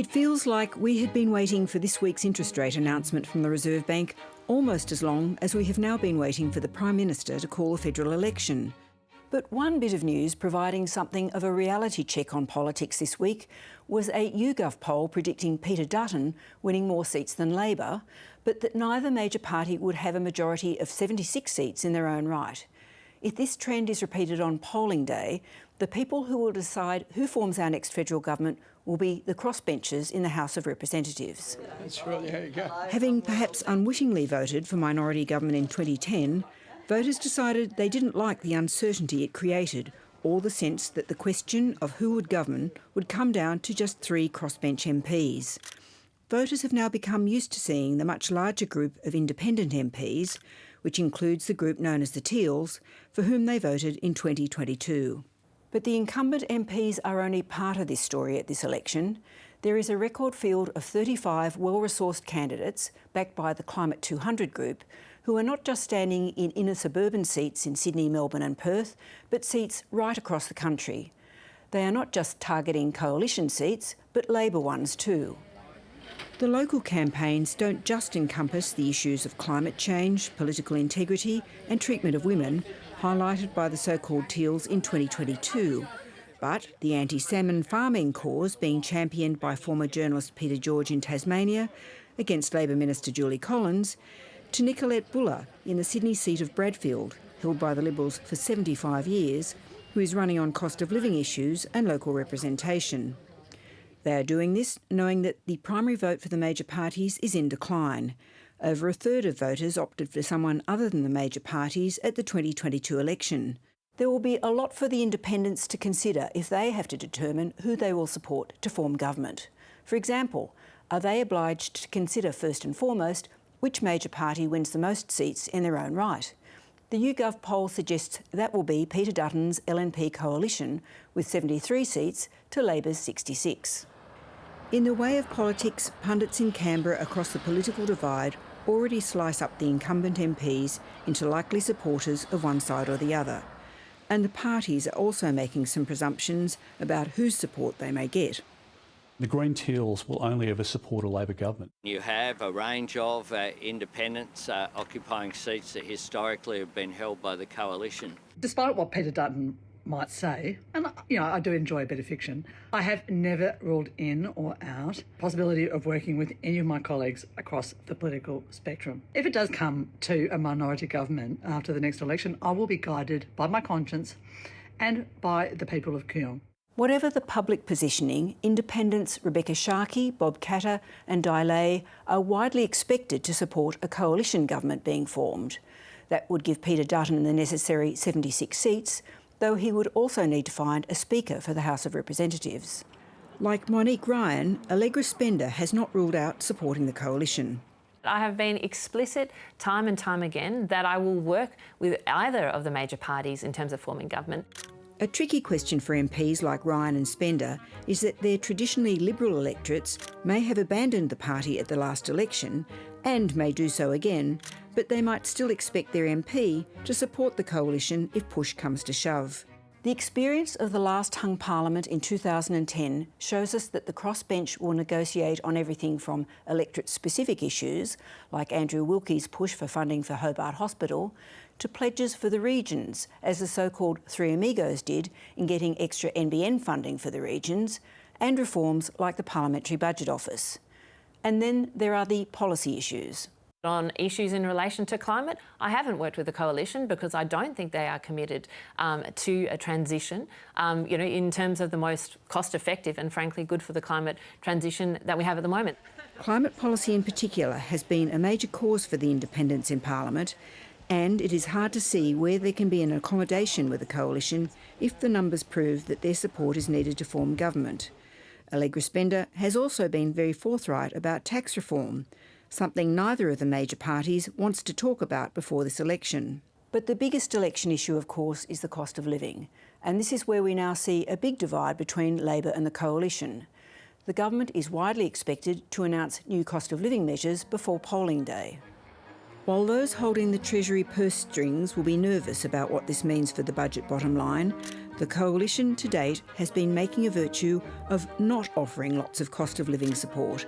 It feels like we had been waiting for this week's interest rate announcement from the Reserve Bank almost as long as we have now been waiting for the Prime Minister to call a federal election. But one bit of news providing something of a reality check on politics this week was a YouGov poll predicting Peter Dutton winning more seats than Labor, but that neither major party would have a majority of 76 seats in their own right. If this trend is repeated on polling day, the people who will decide who forms our next federal government will be the crossbenchers in the House of Representatives. That's really how you go. Having perhaps unwittingly voted for minority government in 2010, voters decided they didn't like the uncertainty it created, or the sense that the question of who would govern would come down to just 3 crossbench MPs. Voters have now become used to seeing the much larger group of independent MPs, which includes the group known as the Teals, for whom they voted in 2022. But the incumbent MPs are only part of this story at this election. There is a record field of 35 well-resourced candidates, backed by the Climate 200 group, who are not just standing in inner suburban seats in Sydney, Melbourne and Perth, but seats right across the country. They are not just targeting coalition seats, but Labor ones too. The local campaigns don't just encompass the issues of climate change, political integrity and treatment of women, highlighted by the so-called Teals in 2022. But the anti-salmon farming cause being championed by former journalist Peter George in Tasmania against Labor Minister Julie Collins, to Nicolette Buller in the Sydney seat of Bradfield, held by the Liberals for 75 years, who is running on cost of living issues and local representation. They are doing this knowing that the primary vote for the major parties is in decline. Over a third of voters opted for someone other than the major parties at the 2022 election. There will be a lot for the independents to consider if they have to determine who they will support to form government. For example, are they obliged to consider first and foremost which major party wins the most seats in their own right? The YouGov poll suggests that will be Peter Dutton's LNP coalition with 73 seats to Labor's 66. In the way of politics, pundits in Canberra across the political divide already slice up the incumbent MPs into likely supporters of one side or the other. And the parties are also making some presumptions about whose support they may get. The Green Teals will only ever support a Labor government. You have a range of independents occupying seats that historically have been held by the coalition. Despite what Peter Dutton might say, and I do enjoy a bit of fiction, I have never ruled in or out the possibility of working with any of my colleagues across the political spectrum. If it does come to a minority government after the next election, I will be guided by my conscience and by the people of Keong. Whatever the public positioning, independents Rebecca Sharkey, Bob Katter and Di Ley are widely expected to support a coalition government being formed. That would give Peter Dutton the necessary 76 seats, though he would also need to find a Speaker for the House of Representatives. Like Monique Ryan, Allegra Spender has not ruled out supporting the coalition. I have been explicit time and time again that I will work with either of the major parties in terms of forming government. A tricky question for MPs like Ryan and Spender is that their traditionally Liberal electorates may have abandoned the party at the last election and may do so again, but they might still expect their MP to support the coalition if push comes to shove. The experience of the last hung parliament in 2010 shows us that the crossbench will negotiate on everything from electorate-specific issues, like Andrew Wilkie's push for funding for Hobart Hospital, to pledges for the regions, as the so-called Three Amigos did in getting extra NBN funding for the regions, and reforms like the Parliamentary Budget Office. And then there are the policy issues. On issues in relation to climate, I haven't worked with the coalition because I don't think they are committed to a transition, in terms of the most cost-effective and frankly good for the climate transition that we have at the moment. Climate policy in particular has been a major cause for the independents in Parliament, and it is hard to see where there can be an accommodation with the coalition if the numbers prove that their support is needed to form government. Allegra Spender has also been very forthright about tax reform, something neither of the major parties wants to talk about before this election. But the biggest election issue, of course, is the cost of living. And this is where we now see a big divide between Labor and the coalition. The government is widely expected to announce new cost of living measures before polling day. While those holding the Treasury purse strings will be nervous about what this means for the budget bottom line, The coalition to date has been making a virtue of not offering lots of cost of living support,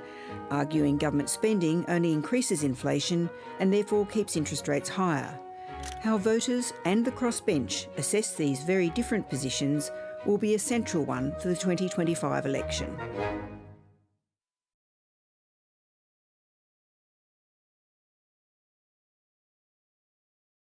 arguing government spending only increases inflation and therefore keeps interest rates higher. How voters and the crossbench assess these very different positions will be a central one for the 2025 election.